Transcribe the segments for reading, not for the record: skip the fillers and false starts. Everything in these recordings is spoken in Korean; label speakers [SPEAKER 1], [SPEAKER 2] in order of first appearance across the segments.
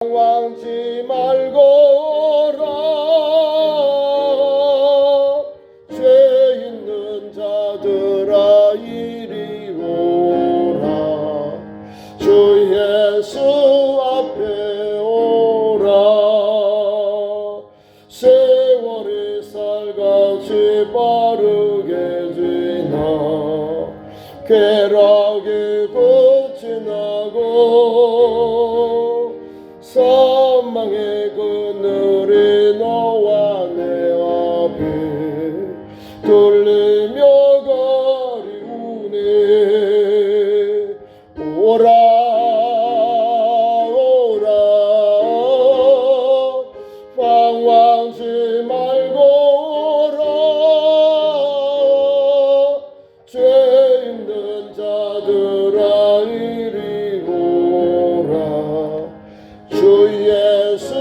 [SPEAKER 1] 방황치 말거라. 죄 있는 자들아 이리 오라. 주 예수 앞에 오라. 세월이 살같이 빠르게 지나 쾌락이 끝이 나고 사망의 그늘이 너와 내 앞에 들리며 가리우네. 오라 오라 방황치 말고 오라. 죄 있는 자들아 이리 오라. 주 예수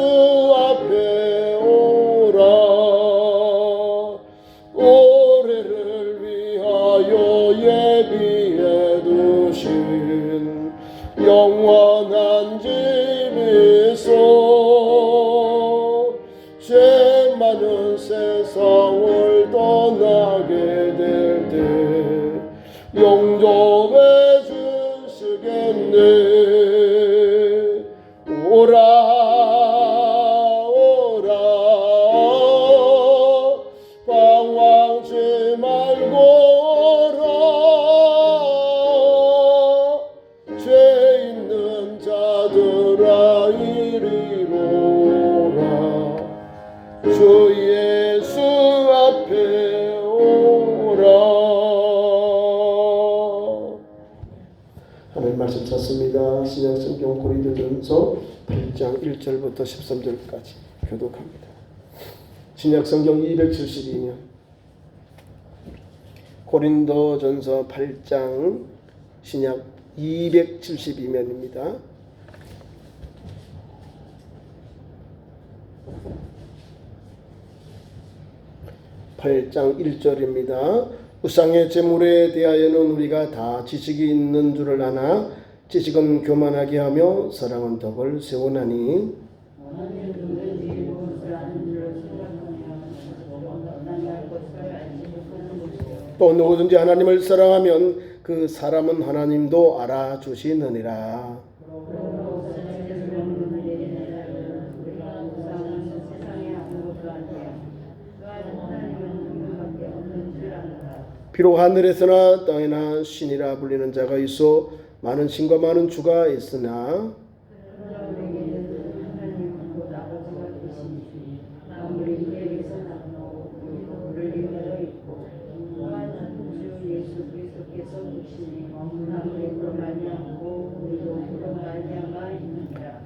[SPEAKER 1] 앞에 오라. 올해를 위하여 예비해 두신 영원한 집이 있어. 죄 많은 세상을 떠나게 될 때 용접해 주시겠네. 오라 오라 방황치 말고 오라. 죄 있는 자들아 이리 오라. 주 예수 앞에 오라. 하나님 말씀 찾습니다. 신약성경 고린도전서 8장 1절부터 13절까지 교독합니다. 신약성경 272면 고린도전서 8장 신약 272면입니다. (8장 1절입니다) 우상의 제물에 대하여는 우리가 다 지식이 있는 줄을 아나 지식은 교만하게 하며 사랑은 덕을 세우나니. 또 누구든지 하나님을 사랑하면 그 사람은 하나님도 알아주시느니라. 비록 하늘에서나 땅에나 신이라 불리는 자가 있어 많은 신과 많은 주가 있으나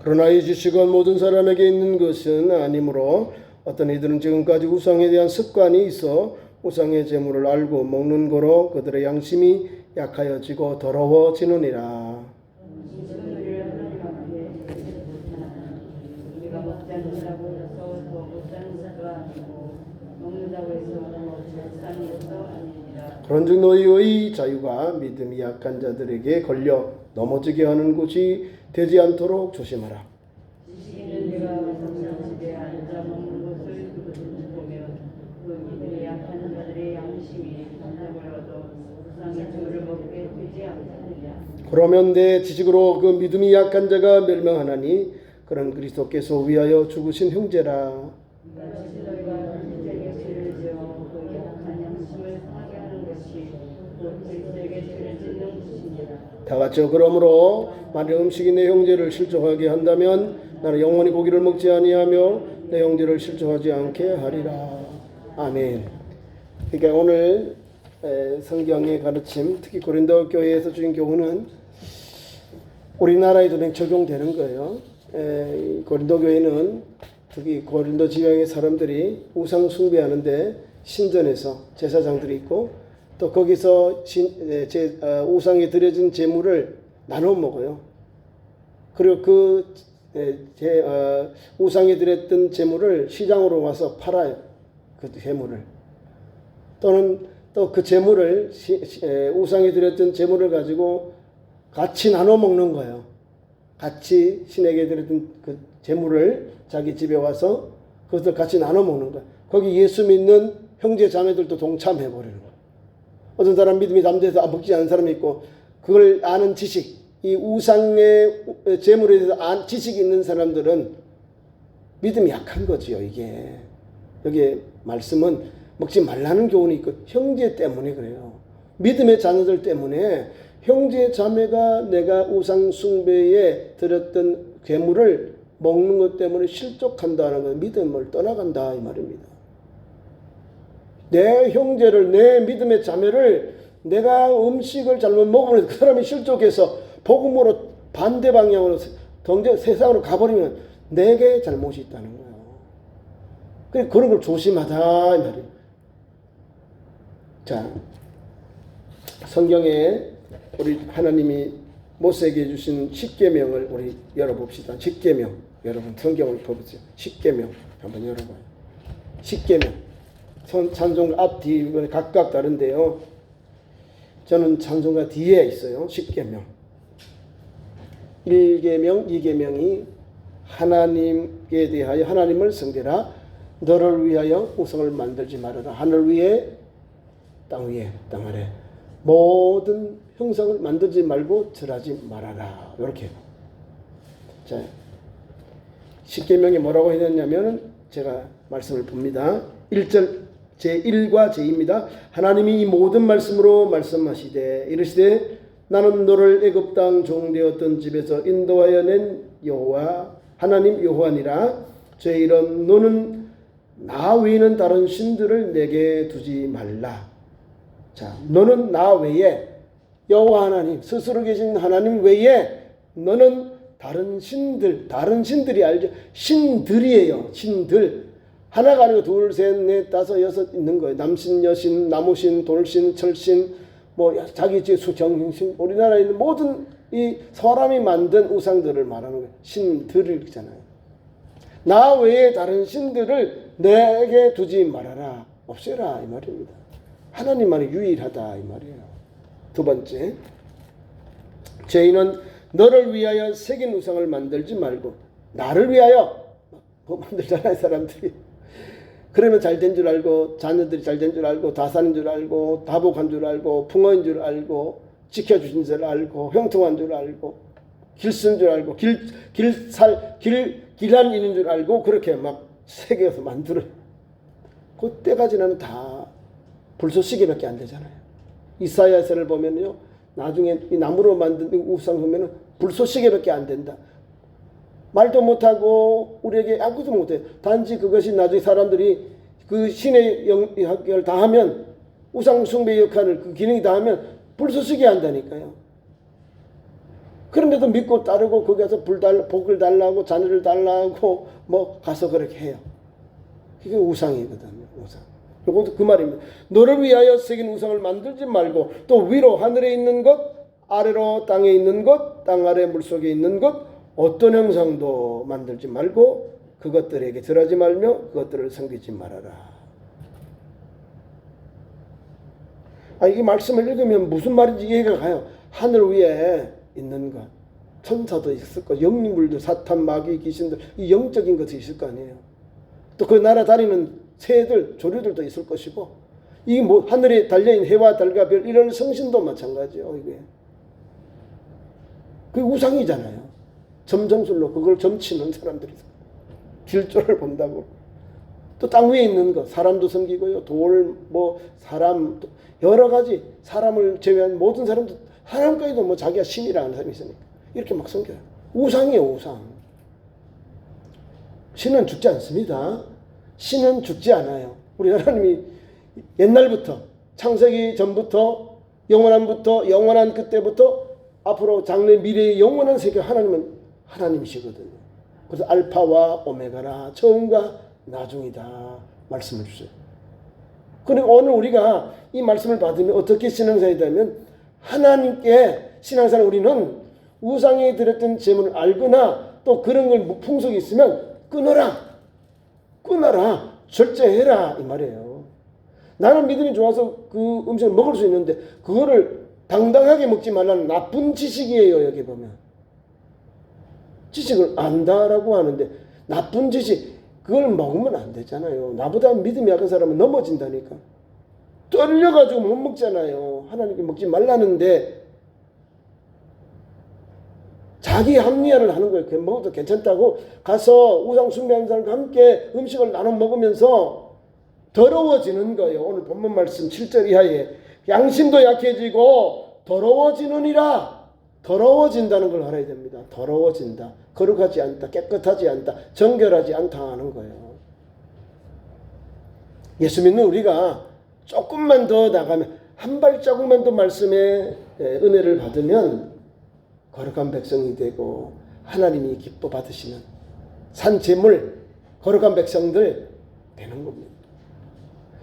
[SPEAKER 1] 그러나 이 지식은 모든 사람에게 있는 것은 아니므로 어떤 이들은 지금까지 우상에 대한 습관이 있어 우상의 제물을 알고 먹는 거로 그들의 양심이 약하여지고 더러워지느니라. 그런즉 너희의 자유가 믿음이 약한 자들에게 걸려 넘어지게 하는 곳이 되지 않도록 조심하라. 그러면 내 지식으로 그 믿음이 약한 자가 멸망하나니 그런 그리스도께서 위하여 죽으신 형제라. 다같이 그러므로 만일 음식이 내 형제를 실족하게 한다면 나는 영원히 고기를 먹지 아니하며 내 형제를 실족하지 않게 하리라. 아멘. 그러니까 오늘 성경의 가르침, 특히 고린도 교회에서 주신 교훈은 우리나라에도 적용되는 거예요. 고린도 교회는 특히 고린도 지방의 사람들이 우상 숭배하는데 신전에서 제사장들이 있고 또 거기서 우상에 드려진 제물을 나눠 먹어요. 그리고 그 우상에 드렸던 제물을 시장으로 와서 팔아요. 그 제물을. 또는 또 그 제물을 우상에 드렸던 제물을 가지고 같이 나눠 먹는 거예요. 같이 신에게 드렸던 그 재물을 자기 집에 와서 그것을 같이 나눠 먹는 거야. 거기 예수 믿는 형제 자매들도 동참해 버리는 거야. 어떤 사람 믿음이 담대해서 먹지 않는 사람이 있고 그걸 아는 지식, 이 우상의 재물에 대해서 지식이 있는 사람들은 믿음이 약한 거지요. 이게 여기 말씀은 먹지 말라는 교훈이 있고 형제 때문에 그래요. 믿음의 자녀들 때문에 형제 자매가 내가 우상 숭배에 드렸던 괴물을 먹는 것 때문에 실족한다는 건 믿음을 떠나간다 이 말입니다. 내 형제를, 내 믿음의 자매를 내가 음식을 잘못 먹으면 그 사람이 실족해서 복음으로 반대 방향으로 세상으로 가버리면 내게 잘못이 있다는 거예요. 그러니까 그런 걸 조심하다 이 말이에요. 자, 성경에 우리 하나님이 모세에게 주신 십계명을 우리 열어봅시다. 십계명, 여러분 성경을 보세요. 십계명 한번 열어봐요. 십계명, 찬송가 앞, 뒤 각각 다른데요. 저는 찬송가 뒤에 있어요. 십계명. 1계명, 2계명이 하나님께 대하여 하나님을 섬기라. 너를 위하여 우상을 만들지 말아라. 하늘 위에 땅 위에 땅 아래 모든 형상을 만들지 말고 절하지 말아라. 이렇게. 자, 십계명이 뭐라고 해놨냐면 제가 말씀을 봅니다. 1절 제1과 제2입니다. 하나님이 이 모든 말씀으로 말씀하시되 이르시되 나는 너를 애굽 땅 종되었던 집에서 인도하여 낸 여호와 하나님 여호와니라. 제1은 너는 나 외에는 다른 신들을 내게 두지 말라. 자, 너는 나 외에 여호와 하나님 스스로 계신 하나님 외에 너는 다른 신들이 알죠? 신들이에요. 신들. 하나가 아니고 둘, 셋, 넷, 다섯, 여섯 있는 거예요. 남신, 여신, 나무신, 돌신, 철신, 뭐 자기 제 수정신, 우리나라에 있는 모든 이 사람이 만든 우상들을 말하는 거예요. 신들이잖아요. 나 외에 다른 신들을 내게 두지 말아라. 없애라 이 말입니다. 하나님만이 유일하다 이 말이에요. 두 번째, 죄인은 너를 위하여 새긴 우상을 만들지 말고 나를 위하여 뭐 만들잖아요 사람들이. 그러면 잘된 줄 알고 자녀들이 잘된 줄 알고 다산인 줄 알고 다복한 줄 알고 풍어인 줄 알고 지켜주신 줄 알고 형통한 줄 알고 길쓴 줄 알고 길한인인 줄 알고 그렇게 막 새겨서 만들어요. 그때가 지나면 다 불쏘시개밖에 안 되잖아요. 이사야서를 보면요, 나중에 이 나무로 만든 우상 보면은 불쏘시개밖에 안 된다. 말도 못하고 우리에게 아무것도 못해요. 단지 그것이 나중에 사람들이 그 신의 역할을 다 하면, 우상 숭배 역할을 그 기능이 다 하면 불쏘시개 한다니까요. 그런데도 믿고 따르고 거기 가서 복을 달라고 자녀를 달라고 뭐 가서 그렇게 해요. 그게 우상이거든요. 우상. 이것도 그 말입니다. 너를 위하여 새긴 우상을 만들지 말고 또 위로 하늘에 있는 것, 아래로 땅에 있는 것, 땅 아래 물속에 있는 것 어떤 형상도 만들지 말고 그것들에게 절하지 말며 그것들을 섬기지 말아라. 이 말씀을 읽으면 무슨 말인지 이해가 가요. 하늘 위에 있는 것, 천사도 있을 거, 영물도 사탄, 마귀, 귀신들, 이 영적인 것이 있을 거 아니에요. 또 그 나라 다니는 새들, 조류들도 있을 것이고, 이 뭐 하늘에 달려있는 해와 달과 별 이런 성신도 마찬가지예요. 이게 그 우상이잖아요. 점정술로 그걸 점치는 사람들이 길조를 본다고. 또 땅 위에 있는 것, 사람도 섬기고요, 돌, 뭐 사람, 여러 가지 사람을 제외한 모든 사람도, 사람까지도 뭐 자기가 신이라는 사람이 있으니까 이렇게 막 섬겨요. 우상이에요, 우상. 신은 죽지 않습니다. 신은 죽지 않아요. 우리 하나님이 옛날부터, 창세기 전부터, 영원한부터, 영원한 그때부터 앞으로 장래 미래의 영원한 세계 하나님은 하나님이시거든요. 그래서 알파와 오메가라, 처음과 나중이다 말씀을 주세요. 그리고 오늘 우리가 이 말씀을 받으면 어떻게 신앙생활이 되면, 하나님께 신앙생활 우리는 우상에 드렸던 재물을 알거나 또 그런 걸 풍속이 있으면 끊어라, 절제해라 이 말이에요. 나는 믿음이 좋아서 그 음식을 먹을 수 있는데 그거를 당당하게 먹지 말라는 나쁜 지식이에요. 여기 보면 지식을 안다라고 하는데 나쁜 지식 그걸 먹으면 안 되잖아요. 나보다 믿음이 약한 사람은 넘어진다니까. 떨려가지고 못 먹잖아요. 하나님께 먹지 말라는데 자기 합리화를 하는 거예요. 그냥 먹어도 괜찮다고 가서 우상 숭배하는 사람과 함께 음식을 나눠 먹으면서 더러워지는 거예요. 오늘 본문 말씀 7절 이하에 양심도 약해지고 더러워지느니라. 더러워진다는 걸 알아야 됩니다. 더러워진다. 거룩하지 않다. 깨끗하지 않다. 정결하지 않다 하는 거예요. 예수 믿는 우리가 조금만 더 나가면 한 발자국만 더 말씀의 은혜를 받으면 거룩한 백성이 되고 하나님이 기뻐 받으시는 산 제물 거룩한 백성들 되는 겁니다.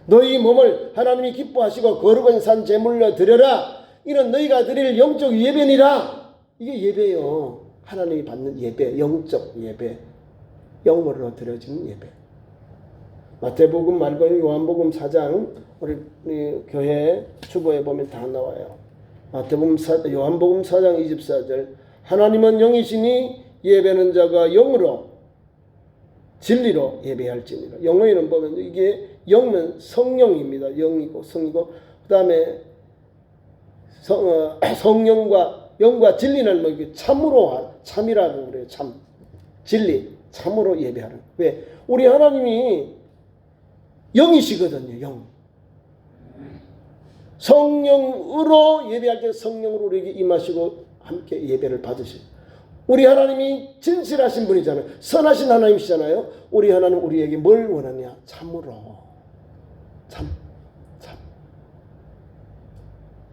[SPEAKER 1] 너희 몸을 하나님이 기뻐하시고 거룩한 산 제물로 드려라. 이는 너희가 드릴 영적 예배니라. 이게 예배요. 하나님이 받는 예배, 영적 예배, 영으로 드려지는 예배. 마태복음 말고 요한복음 4장 우리 교회 주보에 보면 다 나와요. 요한복음 4장 24절 하나님은 영이시니 예배는 자가 영으로 진리로 예배할지니라. 영어에는 보면 이게 영은 성령입니다. 영이고 성이고 그 다음에 성령과 영과 진리는 뭐 이게 참으로 참이라고 그래요. 참 진리 참으로 예배하는. 왜? 우리 하나님이 영이시거든요. 영. 성령으로 예배할 때 성령으로 우리에게 임하시고 함께 예배를 받으시고 우리 하나님이 진실하신 분이잖아요. 선하신 하나님이시잖아요. 우리 하나님 우리에게 뭘 원하냐? 참으로. 참.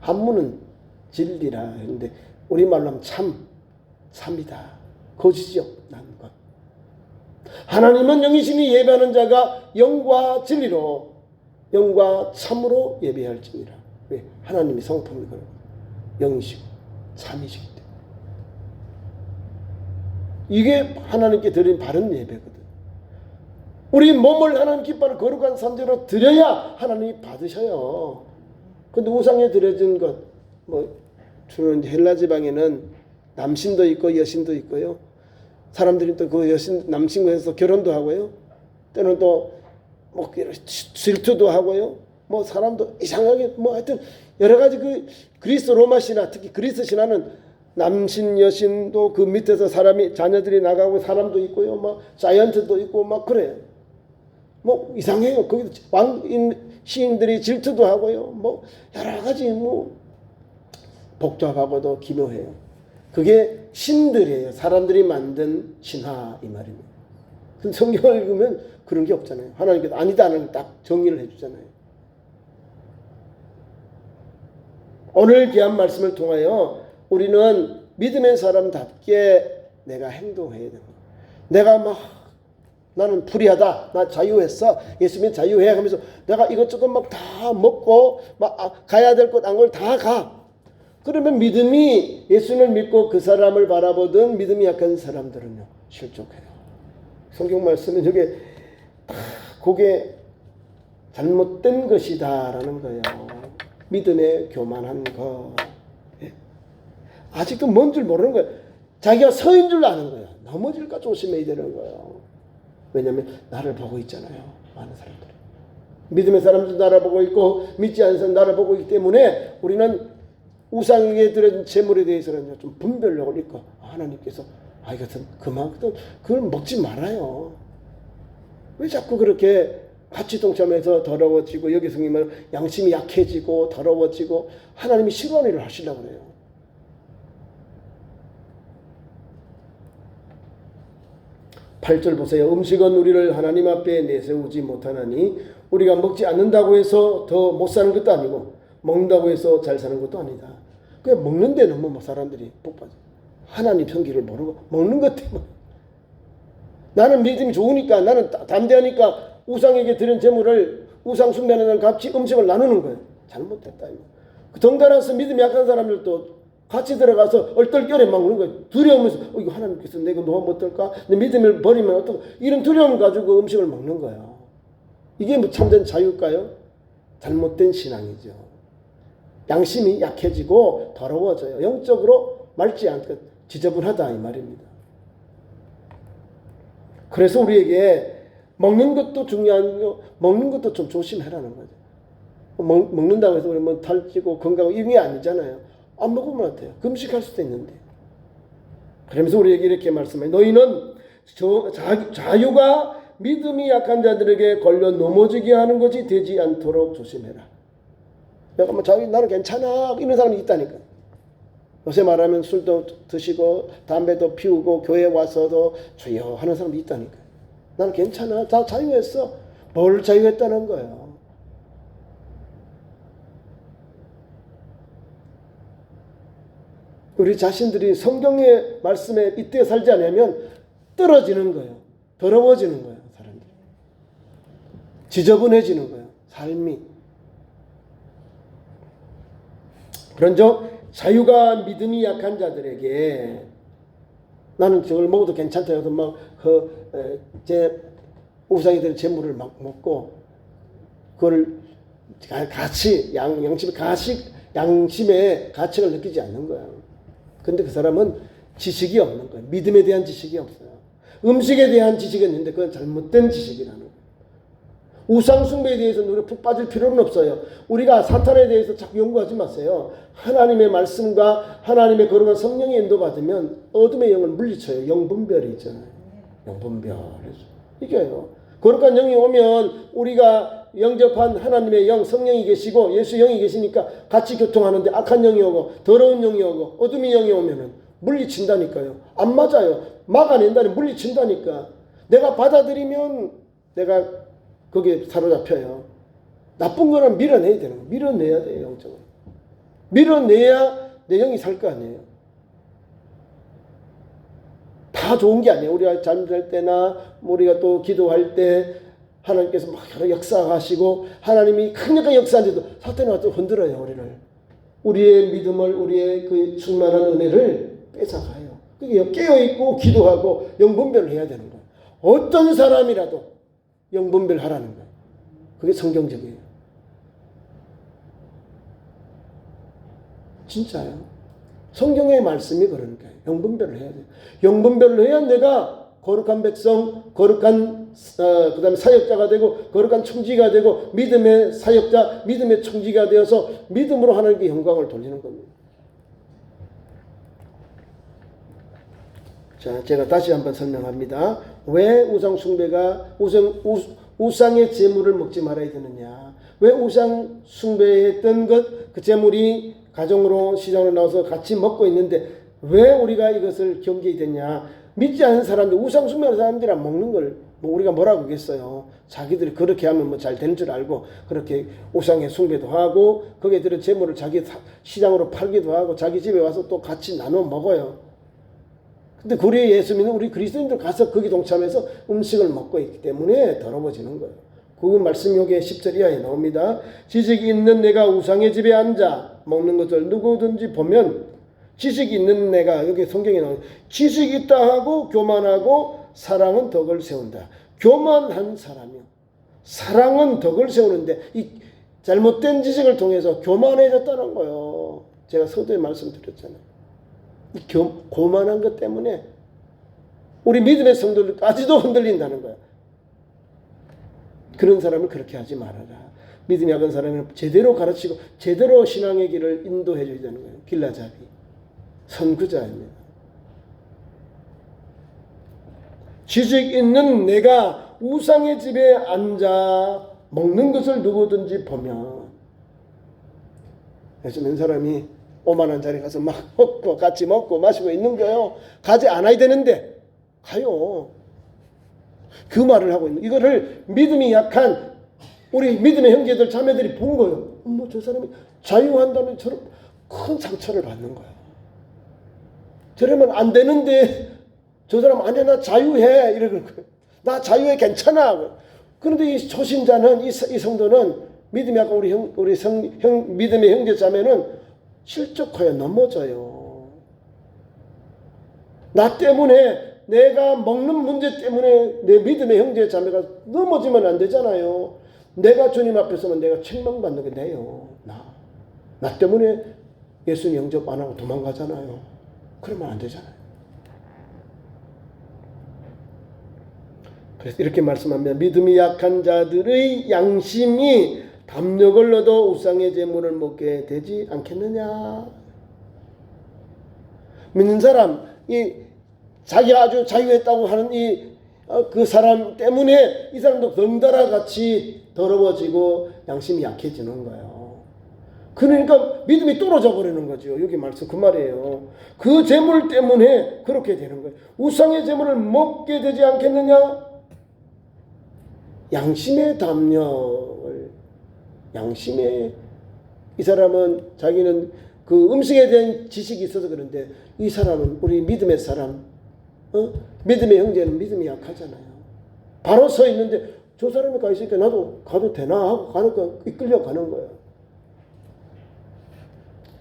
[SPEAKER 1] 한문은 진리라 했는데 우리말로 하면 참이다. 거짓이 없는 것. 하나님은 영이시니 예배하는 자가 영과 진리로 영과 참으로 예배할지니라. 왜? 하나님이 성품이거든요. 영이시고 참이시기 때문에. 이게 하나님께 드린 바른 예배거든. 우리 몸을 하나님 기뻐하는 거룩한 산재로 드려야 하나님이 받으셔요. 근데 우상에 드려진 것, 주로 헬라 지방에는 남신도 있고 여신도 있고요. 사람들이 또 그 여신, 남신과 해서 결혼도 하고요. 때는 또 질투도 하고요. 사람도 이상하게 하여튼 여러 가지 그리스 로마 신화, 특히 그리스 신화는 남신 여신도 그 밑에서 사람이 자녀들이 나가고 사람도 있고요. 자이언트도 있고 그래요. 이상해요. 거기 왕인 시인들이 질투도 하고요. 여러 가지 복잡하고도 기묘해요. 그게 신들이에요. 사람들이 만든 신화 이 말입니다. 근데 성경을 읽으면 그런 게 없잖아요. 하나님께서 아니다는 걸 딱 정의를 해주잖아요. 오늘 귀한 말씀을 통하여 우리는 믿음의 사람답게 내가 행동해야 됩니다. 내가 나는 불의하다. 나 자유했어. 예수님 자유해 하면서 내가 이것저것 다 먹고 가야 될 곳 안 걸 다 가. 그러면 믿음이 예수님을 믿고 그 사람을 바라보던 믿음이 약한 사람들은요. 실족해요. 성경 말씀은 저게 그게 잘못된 것이다라는 거예요. 믿음의 교만한 것. 아직도 뭔 줄 모르는 거예요. 자기가 서인 줄 아는 거예요. 넘어질까 조심해야 되는 거예요. 왜냐하면 나를 보고 있잖아요. 많은 사람들이. 믿음의 사람들도 나를 보고 있고 믿지 않는 사람도 나를 보고 있기 때문에 우리는 우상에게 드린 재물에 대해서는 좀 분별력을 잃고 하나님께서 이것은 그만큼 그걸 먹지 말아요. 왜 자꾸 그렇게 같이 동참해서 더러워지고 여기 성경은 양심이 약해지고 더러워지고 하나님이 싫어하는 일을 하시려고 그래요. 팔 절 보세요. 음식은 우리를 하나님 앞에 내세우지 못하나니 우리가 먹지 않는다고 해서 더 못 사는 것도 아니고 먹는다고 해서 잘 사는 것도 아니다. 그냥 먹는 데 너무 사람들이 복받아. 하나님 편기를 모르고 먹는 것 때문에. 나는 믿음이 좋으니까 나는 담대하니까 우상에게 드린 재물을 우상 숭배하는 같이 음식을 나누는 거예요. 잘못됐다. 덩달아서 믿음이 약한 사람들도 같이 들어가서 얼떨결에 먹는 거예요. 두려우면서 이거 하나님께서 내가 놓으면 어떨까? 내 믿음을 버리면 어떨까? 이런 두려움 가지고 음식을 먹는 거예요. 이게 참된 자유일까요? 잘못된 신앙이죠. 양심이 약해지고 더러워져요. 영적으로 맑지 않고 지저분하다 이 말입니다. 그래서 우리에게 먹는 것도 중요한 거, 먹는 것도 좀 조심해라는 거죠. 먹는다고 해서 우리 뭐 살찌고 건강하고 이런 게 아니잖아요. 안 먹으면 안 돼요. 금식할 수도 있는데. 그러면서 우리에게 이렇게 말씀해요. 너희는 자유가 믿음이 약한 자들에게 걸려 넘어지게 하는 것이 되지 않도록 조심해라. 내가 뭐 자유 나는 괜찮아 이런 사람이 있다니까. 요새 말하면 술도 드시고 담배도 피우고 교회 와서도 주여 하는 사람이 있다니까. 나는 괜찮아. 다 자유했어. 뭘 자유했다는 거예요. 우리 자신들이 성경의 말씀에 이때 살지 않으면 떨어지는 거예요. 더러워지는 거예요. 사람들이. 지저분해지는 거예요. 삶이. 그런즉 자유가 믿음이 약한 자들에게 나는 저걸 먹어도 괜찮다 해서 제 우상이 되는 재물을 막 먹고 그걸 가치 양심의 가치를 느끼지 않는 거야. 근데 그 사람은 지식이 없는 거예요. 믿음에 대한 지식이 없어요. 음식에 대한 지식은 있는데 그건 잘못된 지식이라는 거예요. 우상 숭배에 대해서는 우리가 푹 빠질 필요는 없어요. 우리가 사탄에 대해서 자꾸 연구하지 마세요. 하나님의 말씀과 하나님의 거룩한 성령의 인도받으면 어둠의 영을 물리쳐요. 영분별이 있잖아요. 영분별. 이겨요. 거룩한 영이 오면 우리가 영접한 하나님의 영, 성령이 계시고 예수 영이 계시니까 같이 교통하는데 악한 영이 오고 더러운 영이 오고 어둠의 영이 오면은 물리친다니까요. 안 맞아요. 막아낸다니 물리친다니까. 내가 받아들이면 내가 거기에 사로잡혀요. 나쁜 거는 밀어내야 되는 거예요. 밀어내야 돼요. 영적으로. 밀어내야 내 영이 살 거 아니에요. 다 좋은 게 아니에요. 우리가 잠잘 때나 우리가 또 기도할 때 하나님께서 막 여러 역사하시고 하나님이 강력한 역사인데도 사탄이 와서 흔들어요. 우리의 믿음을 우리의 그 충만한 은혜를 뺏어가요. 그게 깨어있고 기도하고 영분별을 해야 되는 거예요. 어떤 사람이라도 영분별 하라는 거예요. 그게 성경적이에요. 진짜요. 성경의 말씀이 그러는 거예요. 영분별을 해야 돼요. 영분별을 해야 내가 거룩한 백성, 거룩한 그 다음에 사역자가 되고 거룩한 청지가 되고 믿음의 사역자, 믿음의 청지가 되어서 믿음으로 하나님께 영광을 돌리는 겁니다. 자, 제가 다시 한번 설명합니다. 왜 우상 숭배가 우상의 제물을 먹지 말아야 되느냐? 왜 우상 숭배했던 그 제물이 가정으로 시장으로 나와서 같이 먹고 있는데 왜 우리가 이것을 경계해야 되냐? 믿지 않는 사람들, 우상 숭배하는 사람들이랑 먹는 걸 뭐 우리가 뭐라고 하겠어요? 자기들이 그렇게 하면 뭐 잘 되는 줄 알고 그렇게 우상의 숭배도 하고 거기에 들은 제물을 자기 시장으로 팔기도 하고 자기 집에 와서 또 같이 나눠 먹어요. 근데 우리 예수 믿는 우리 그리스도인들 가서 거기 동참해서 음식을 먹고 있기 때문에 더러워지는 거예요. 그 말씀 여기에 10절 이하에 나옵니다. 지식이 있는 내가 우상의 집에 앉아 먹는 것을 누구든지 보면 지식이 있는 내가 여기 성경에 나오는 지식이 있다 하고 교만하고 사랑은 덕을 세운다. 교만한 사람이요. 사랑은 덕을 세우는데 이 잘못된 지식을 통해서 교만해졌다는 거예요. 제가 서두에 말씀드렸잖아요. 교만한 것 때문에 우리 믿음의 성도들까지도 흔들린다는 거야. 그런 사람을 그렇게 하지 말아라. 믿음이 약한 사람은 제대로 가르치고 제대로 신앙의 길을 인도해 줘야 되는 거예요. 길라잡이 선구자입니다. 지식 있는 내가 우상의 집에 앉아 먹는 것을 누구든지 보면 요즘 한 사람이 오만한 자리에 가서 막 먹고 같이 먹고 마시고 있는 거예요. 가지 않아야 되는데 가요. 그 말을 하고 있는 이거를 믿음이 약한 우리 믿음의 형제들 자매들이 본 거예요. 뭐 저 사람이 자유한다는 저런 큰 상처를 받는 거야. 저러면 안 되는데 저 사람 안 해. 나 자유해 이러는 거예요. 나 자유해 괜찮아. 그런데 이 초신자는 이 성도는 믿음이 약한 우리 믿음의 형제 자매는 실족하여 넘어져요. 나 때문에 내가 먹는 문제 때문에 내 믿음의 형제 자매가 넘어지면 안 되잖아요. 내가 주님 앞에 서면 내가 책망받는 게 내요. 나 때문에 예수님 영접 안 하고 도망가잖아요. 그러면 안 되잖아요. 그래서 이렇게 말씀합니다. 믿음이 약한 자들의 양심이 담력을 얻어 우상의 제물을 먹게 되지 않겠느냐. 믿는 사람, 자기가 아주 자유했다고 하는 그 사람 때문에 이 사람도 덩달아 같이 더러워지고 양심이 약해지는 거예요. 그러니까 믿음이 떨어져 버리는 거죠. 여기 말씀 그 말이에요. 그 재물 때문에 그렇게 되는 거예요. 우상의 재물을 먹게 되지 않겠느냐? 양심의 담력을, 이 사람은 자기는 그 음식에 대한 지식이 있어서 그런데 이 사람은, 우리 믿음의 사람, 믿음의 형제는 믿음이 약하잖아요. 바로 서 있는데 저 사람이 가 있으니까 나도 가도 되나 하고 가니까 이끌려 가는 거예요.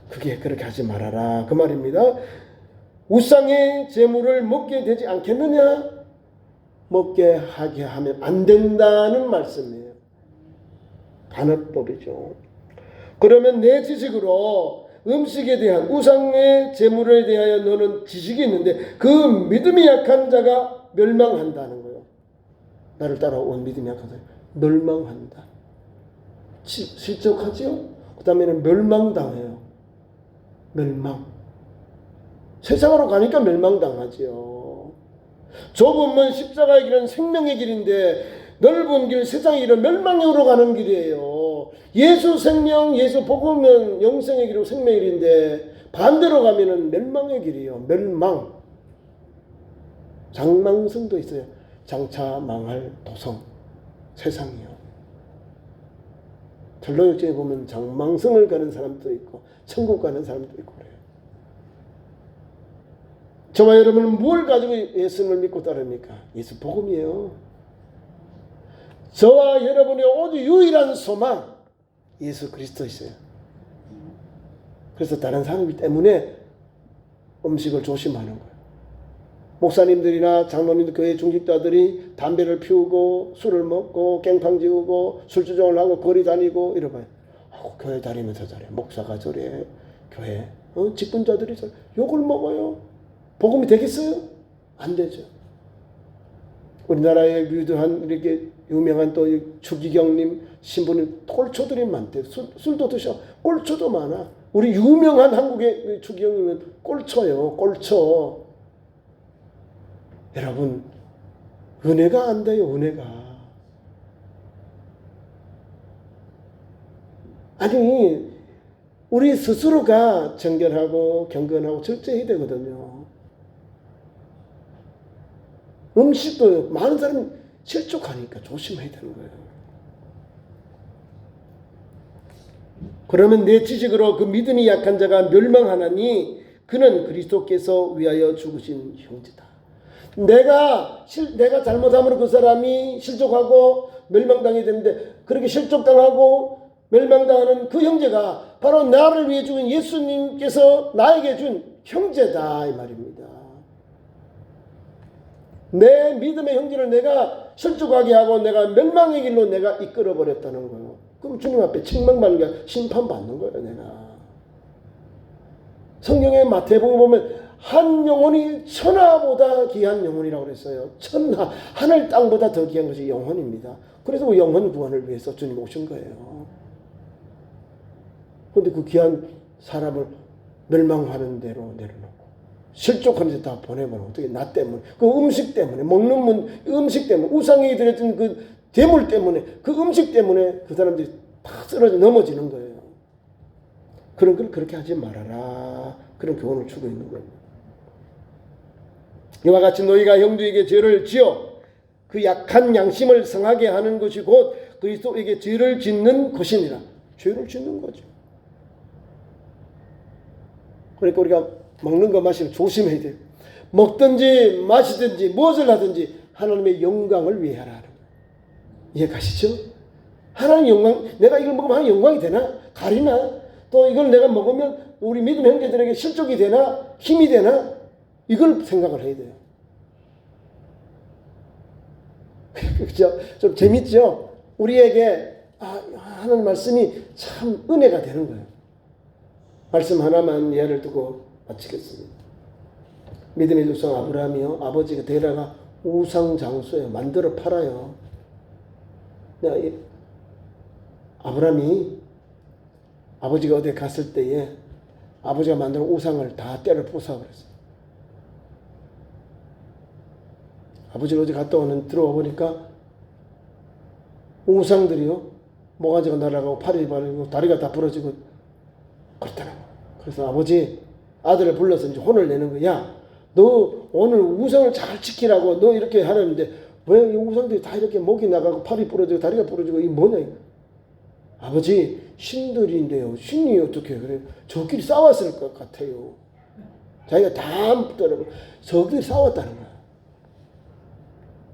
[SPEAKER 1] 그게 그렇게 하지 말아라 그 말입니다. 우상의 재물을 먹게 되지 않겠느냐? 먹게 하게 하면 안 된다는 말씀이에요. 반어법이죠. 그러면 내 지식으로 음식에 대한 우상의 재물에 대하여 너는 지식이 있는데 그 믿음이 약한 자가 멸망한다는 거예요. 나를 따라온 믿음이 약한 자가 멸망한다. 실족하지요? 그 다음에는 멸망당해요. 멸망. 세상으로 가니까 멸망당하지요. 좁은 문 십자가의 길은 생명의 길인데 넓은 길 세상의 길은 멸망으로 가는 길이에요. 예수 생명, 예수 복음은 영생의 길이고 생명의 길인데 반대로 가면은 멸망의 길이에요. 멸망. 장망성도 있어요. 장차 망할 도성. 세상이요. 전로역정에 보면 장망성을 가는 사람도 있고 천국 가는 사람도 있고 그래요. 저와 여러분은 뭘 가지고 예수님을 믿고 따릅니까? 예수 복음이에요. 저와 여러분의 오직 유일한 소망 예수 그리스도이세요. 그래서 다른 사람 때문에 음식을 조심하는 거예요. 목사님들이나 장로님들, 교회 중직자들이 담배를 피우고 술을 먹고 깽판 지우고 술주정을 하고 거리 다니고 이러봐요. 교회 다니면서 저래. 목사가 저래. 교회 직분자들이 저래. 욕을 먹어요. 복음이 되겠어요? 안 되죠. 우리나라에 유도한 이렇게 유명한 또 추기경님 신부님 꼴초들이 많대요. 술도 드셔. 꼴초도 많아. 우리 유명한 한국의 추기경님은 꼴초요. 꼴초. 여러분 은혜가 안 돼요. 은혜가. 아니 우리 스스로가 정결하고 경건하고 절제해야 되거든요. 음식도 많은 사람이 실족하니까 조심해야 되는 거예요. 그러면 내 지식으로 그 믿음이 약한 자가 멸망하나니 그는 그리스도께서 위하여 죽으신 형제다. 내가 잘못함으로 그 사람이 실족하고 멸망당하게 되는데 그렇게 실족당하고 멸망당하는 그 형제가 바로 나를 위해 죽은 예수님께서 나에게 준 형제다 이 말입니다. 내 믿음의 형제를 내가 실족하게 하고 내가 멸망의 길로 내가 이끌어버렸다는 거예요. 그럼 주님 앞에 책망받는 게 심판받는 거예요. 내가. 성경의 마태복음 보면 한 영혼이 천하보다 귀한 영혼이라고 그랬어요. 천하, 하늘 땅보다 더 귀한 것이 영혼입니다. 그래서 그 영혼 구원을 위해서 주님 오신 거예요. 그런데 그 귀한 사람을 멸망하는 대로 내려놓고 실족하면서 다 보내버려. 어떻게? 나 때문에. 그 음식 때문에. 먹는 음식 때문에. 우상이 들였던 그 재물 때문에. 그 음식 때문에 그 사람들이 다 쓰러져 넘어지는 거예요. 그런 걸 그렇게 하지 말아라. 그런 교훈을 주고 있는 거예요. 이와 같이 너희가 형제에게 죄를 지어 그 약한 양심을 상하게 하는 것이 곧 그리스도에게 죄를 짓는 것이니라. 죄를 짓는 거죠. 그러니까 우리가 먹는 거 마시면 조심해야 돼요. 먹든지 마시든지 무엇을 하든지 하나님의 영광을 위해 하라. 이해 가시죠? 하나님 영광, 내가 이걸 먹으면 하나님 영광이 되나? 가리나? 또 이걸 내가 먹으면 우리 믿음 형제들에게 실족이 되나? 힘이 되나? 이걸 생각을 해야 돼요. 그죠? 좀 재밌죠? 우리에게 하나님 말씀이 참 은혜가 되는 거예요. 말씀 하나만 예를 두고 마치겠습니다. 믿음의 조상 아브라함이요. 아버지가 데라가 우상 장소에 만들어 팔아요. 아브라함이 아버지가 어디 갔을 때에 아버지가 만든 우상을 다 때려 부숴버렸어요. 아버지가 어디 갔다 오는 들어와 보니까 우상들이요, 모가지가 날아가고 팔이 바르고 다리가 다 부러지고 그렇더라고. 그래서 아버지 아들을 불러서 이제 혼을 내는 거야. 너 오늘 우상을 잘 지키라고 너 이렇게 하는데 왜 이 우상들이 다 이렇게 목이 나가고 팔이 부러지고 다리가 부러지고 이 뭐냐? 아버지 신들인데요. 신이 어떻게 그래요? 저끼리 싸웠을 것 같아요. 자기가 다 떨어고 저끼리 싸웠다는 거야.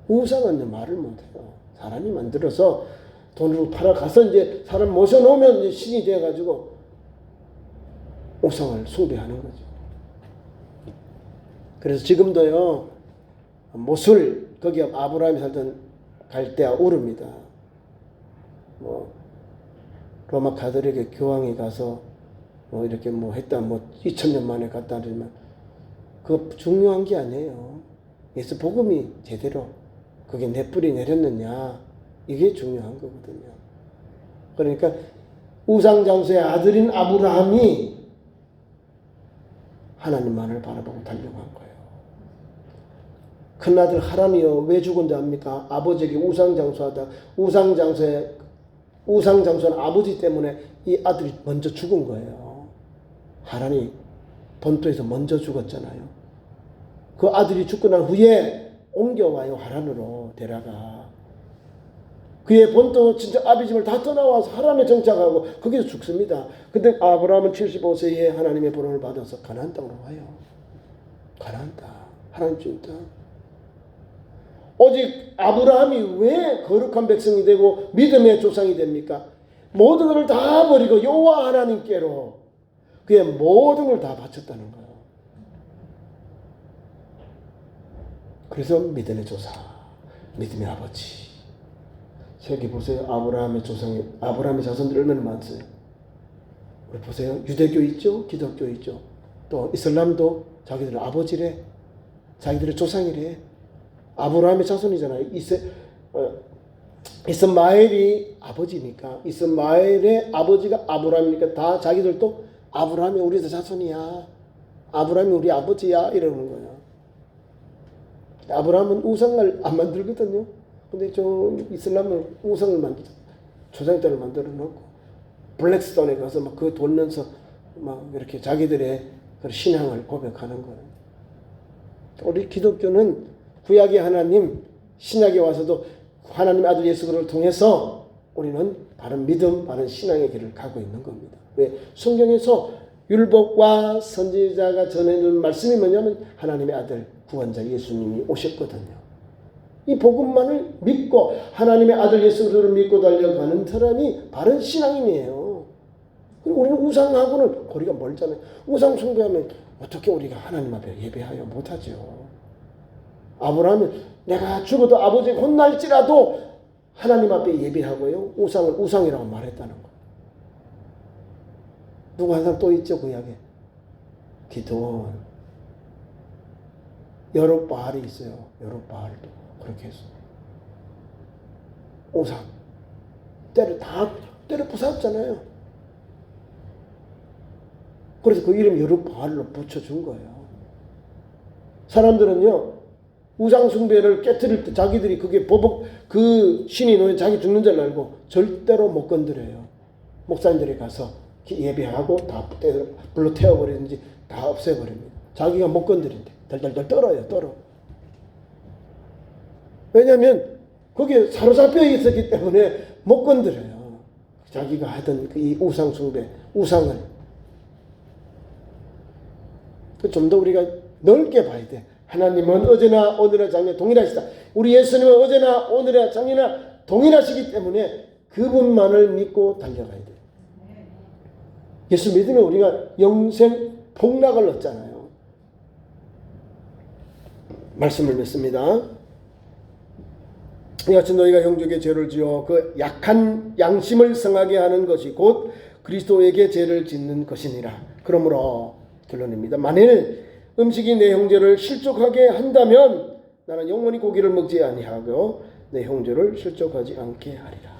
[SPEAKER 1] 우상은 말을 못해요. 사람이 만들어서 돈으로 팔아가서 이제 사람 모셔놓으면 이제 신이 돼가지고 우상을 숭배하는 거죠. 그래서 지금도요, 모술, 거기 아브라함이 살던 갈대아 우르입니다. 로마 가톨릭의 교황이 가서 이렇게 했다, 2000년 만에 갔다 하지만, 그거 중요한 게 아니에요. 예수 복음이 제대로, 그게 내 뿌리 내렸느냐, 이게 중요한 거거든요. 그러니까, 우상장수의 아들인 아브라함이 하나님만을 바라보고 달려간 거예요. 큰아들 하람이요, 왜 죽은지 압니까? 아버지에게 우상장수하다, 우상장수한 아버지 때문에 이 아들이 먼저 죽은 거예요. 하란이 본토에서 먼저 죽었잖아요. 그 아들이 죽고 난 후에 옮겨와요. 하란으로 데려가. 그의 본토 진짜 아비집을 다 떠나와서 하란에 정착하고 거기서 죽습니다. 근데 아브라함은 75세에 하나님의 보름을 받아서 가나안 땅으로 와요. 가나안 땅, 하나님 준 땅. 오직 아브라함이 왜 거룩한 백성이 되고 믿음의 조상이 됩니까? 모든 것을 다 버리고 여호와 하나님께로 그의 모든 걸 다 바쳤다는 거예요. 그래서 믿음의 조상, 믿음의 아버지. 세계 보세요. 아브라함의 조상이, 아브라함의 자손들이 얼마나 많으세요? 우리 보세요. 유대교 있죠? 기독교 있죠? 또 이슬람도 자기들의 아버지래, 자기들의 조상이래. 아브라함의 자손이잖아요. 이스마엘이 아버지니까, 이스마엘의 아버지가 아브라함이니까 다 자기들도 아브라함이 우리의 자손이야, 아브라함이 우리 아버지야, 이러는 거예요. 아브라함은 우상을 안 만들거든요. 근데 저 이슬람은 우상을 만들어, 조상들을 만들어 놓고 블랙스톤에 가서 막 그거 돌면서 막 이렇게 자기들의 그 신앙을 고백하는 거예요. 우리 기독교는 구약의 하나님, 신약에 와서도 하나님의 아들 예수 그리스도를 통해서 우리는 바른 믿음, 바른 신앙의 길을 가고 있는 겁니다. 왜? 성경에서 율법과 선지자가 전해준 말씀이 뭐냐면 하나님의 아들, 구원자 예수님이 오셨거든요. 이 복음만을 믿고 하나님의 아들 예수 그리스도를 믿고 달려가는 사람이 바른 신앙인이에요. 그리고 우리는 우상하고는 거리가 멀잖아요. 우상 숭배하면 어떻게 우리가 하나님 앞에 예배하여 못하죠. 아브라함은 내가 죽어도 아버지 혼날지라도 하나님 앞에 예배하고요, 우상을 우상이라고 말했다는 거예요. 누구 한 사람 또 있죠, 구약에? 기도원. 여롯바알이 있어요. 여롯바알도 그렇게 했어요. 우상. 때려 부쉈잖아요. 그래서 그 이름 여롯바알로 붙여준 거예요. 사람들은요, 우상숭배를 깨뜨릴 때 자기들이 그게 그 신이 놓여 자기 죽는 줄 알고 절대로 못 건드려요. 목사님들이 가서 예배하고 다 불로 태워버리든지 다 없애버립니다. 자기가 못 건드린대. 덜덜덜 떨어. 왜냐하면 거기에 사로잡혀 있었기 때문에 못 건드려요. 자기가 하던 이 우상숭배, 우상을. 좀 더 우리가 넓게 봐야 돼. 하나님은 어제나 오늘나 장래 동일하시다. 우리 예수님은 어제나 오늘이나 장래나 동일하시기 때문에 그분만을 믿고 달려가야 돼요. 예수 믿으면 우리가 영생 복락을 얻잖아요. 말씀을 믿습니다. 이같이 너희가 형제에게 죄를 지어 그 약한 양심을 성하게 하는 것이 곧 그리스도에게 죄를 짓는 것이니라. 그러므로 결론입니다. 만일 음식이 내 형제를 실족하게 한다면 나는 영원히 고기를 먹지 아니하고 내 형제를 실족하지 않게 하리라.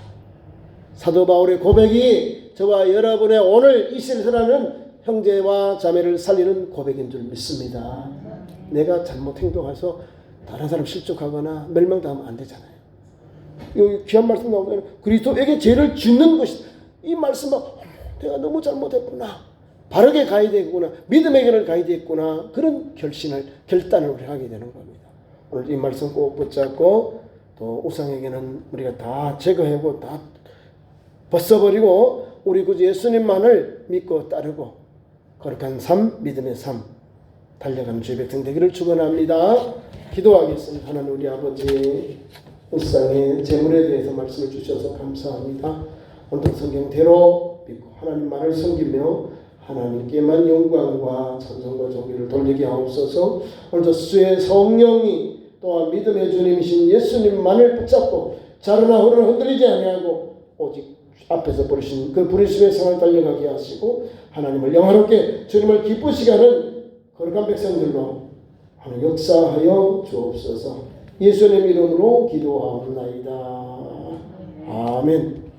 [SPEAKER 1] 사도 바울의 고백이 저와 여러분의 오늘 이 시대라는 형제와 자매를 살리는 고백인 줄 믿습니다. 내가 잘못 행동해서 다른 사람 실족하거나 멸망당하면 안 되잖아요. 여기 귀한 말씀 나오잖아요. 그리스도에게 죄를 짓는 것이다. 이 말씀은 내가 너무 잘못했구나. 바르게 가야 되겠구나. 믿음의 길을 가야 되겠구나. 그런 결단을 우리 하게 되는 겁니다. 오늘 이 말씀 꼭 붙잡고 또 우상에게는 우리가 다 제거하고 다 벗어버리고 우리 구주 예수님만을 믿고 따르고 거룩한 삶, 믿음의 삶 달려가는 주의 백성 되기를 축원합니다. 기도하겠습니다. 하나님 우리 아버지 일상의 재물에 대해서 말씀을 주셔서 감사합니다. 오늘도 성경대로 믿고 하나님만을 섬기며 하나님께만 영광과 찬송과 존귀를 돌리게 하옵소서. 오늘도 주의 성령이 또한 믿음의 주님이신 예수님만을 붙잡고 자르나 호르나 흔들리지 아니하고 오직 앞에서 부르신 그 부르심의 상을 달려가게 하시고 하나님을 영화롭게 주님을 기쁘시게 하는 거룩한 백성들로 하나님 역사하여 주옵소서. 예수님 이름으로 기도하옵나이다. 아멘.